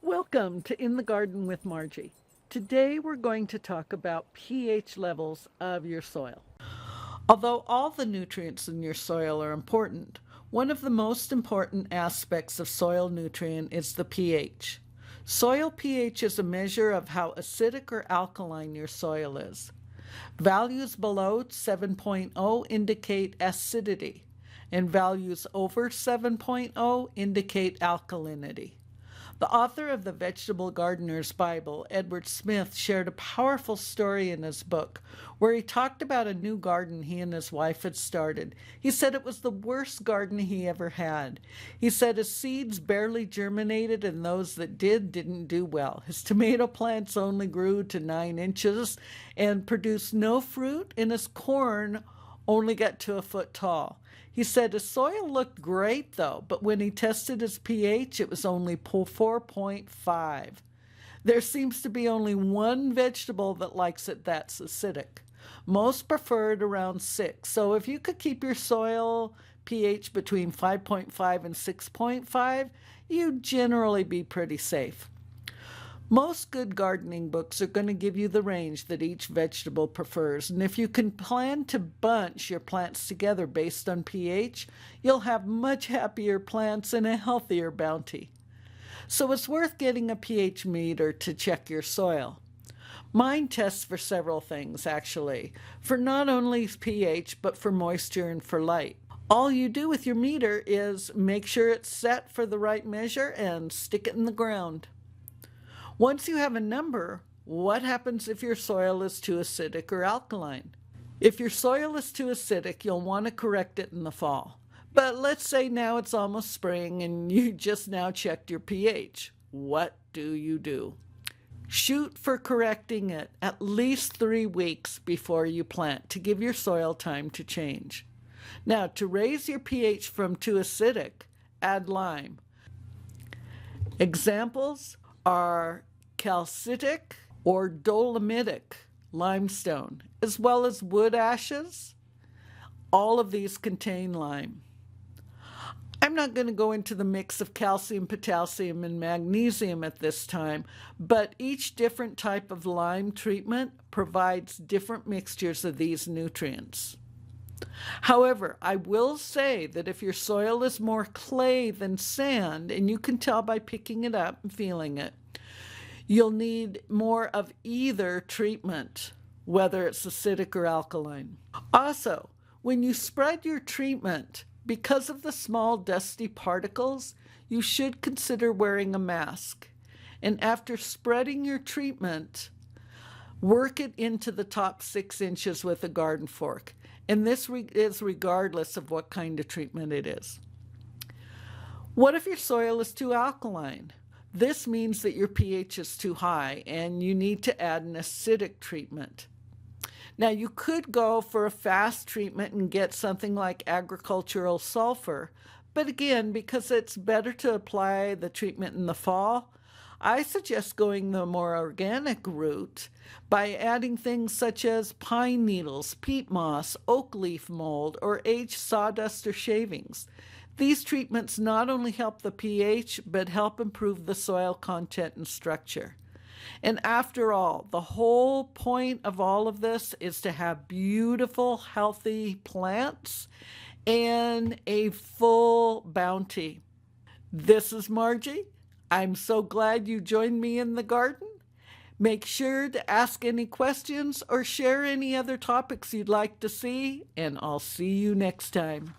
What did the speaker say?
Welcome to In the Garden with Margie. Today we're going to talk about pH levels of your soil. Although all the nutrients in your soil are important, one of the most important aspects of soil nutrient is the pH. Soil pH is a measure of how acidic or alkaline your soil is. Values below 7.0 indicate acidity, and values over 7.0 indicate alkalinity. The author of the Vegetable Gardener's Bible, Edward Smith, shared a powerful story in his book where he talked about a new garden he and his wife had started. He said it was the worst garden he ever had. He said his seeds barely germinated, and those that didn't do well. His tomato plants only grew to 9 inches and produced no fruit, and his corn only got to a foot tall. He said his soil looked great though, but when he tested his pH, it was only 4.5. There seems to be only one vegetable that likes it that's acidic. Most prefer it around 6. So if you could keep your soil pH between 5.5 and 6.5, you'd generally be pretty safe. Most good gardening books are going to give you the range that each vegetable prefers, and if you can plan to bunch your plants together based on pH, you'll have much happier plants and a healthier bounty. So it's worth getting a pH meter to check your soil. Mine tests for several things, actually, for not only pH, but for moisture and for light. All you do with your meter is make sure it's set for the right measure and stick it in the ground. Once you have a number, what happens if your soil is too acidic or alkaline? If your soil is too acidic, you'll want to correct it in the fall. But let's say now it's almost spring and you just now checked your pH. What do? Shoot for correcting it at least 3 weeks before you plant to give your soil time to change. Now, to raise your pH from too acidic, add lime. Examples are calcitic or dolomitic limestone, as well as wood ashes. All of these contain lime. I'm not going to go into the mix of calcium, potassium, and magnesium at this time, but each different type of lime treatment provides different mixtures of these nutrients. However, I will say that if your soil is more clay than sand, and you can tell by picking it up and feeling it, you'll need more of either treatment, whether it's acidic or alkaline. Also, when you spread your treatment, because of the small dusty particles, you should consider wearing a mask. And after spreading your treatment, work it into the top 6 inches with a garden fork. And this is regardless of what kind of treatment it is. What if your soil is too alkaline? This means that your pH is too high and you need to add an acidic treatment. Now, you could go for a fast treatment and get something like agricultural sulfur, but again, because it's better to apply the treatment in the fall, I suggest going the more organic route by adding things such as pine needles, peat moss, oak leaf mold, or aged sawdust or shavings. These treatments not only help the pH, but help improve the soil content and structure. And after all, the whole point of all of this is to have beautiful, healthy plants and a full bounty. This is Margie. I'm so glad you joined me in the garden. Make sure to ask any questions or share any other topics you'd like to see, and I'll see you next time.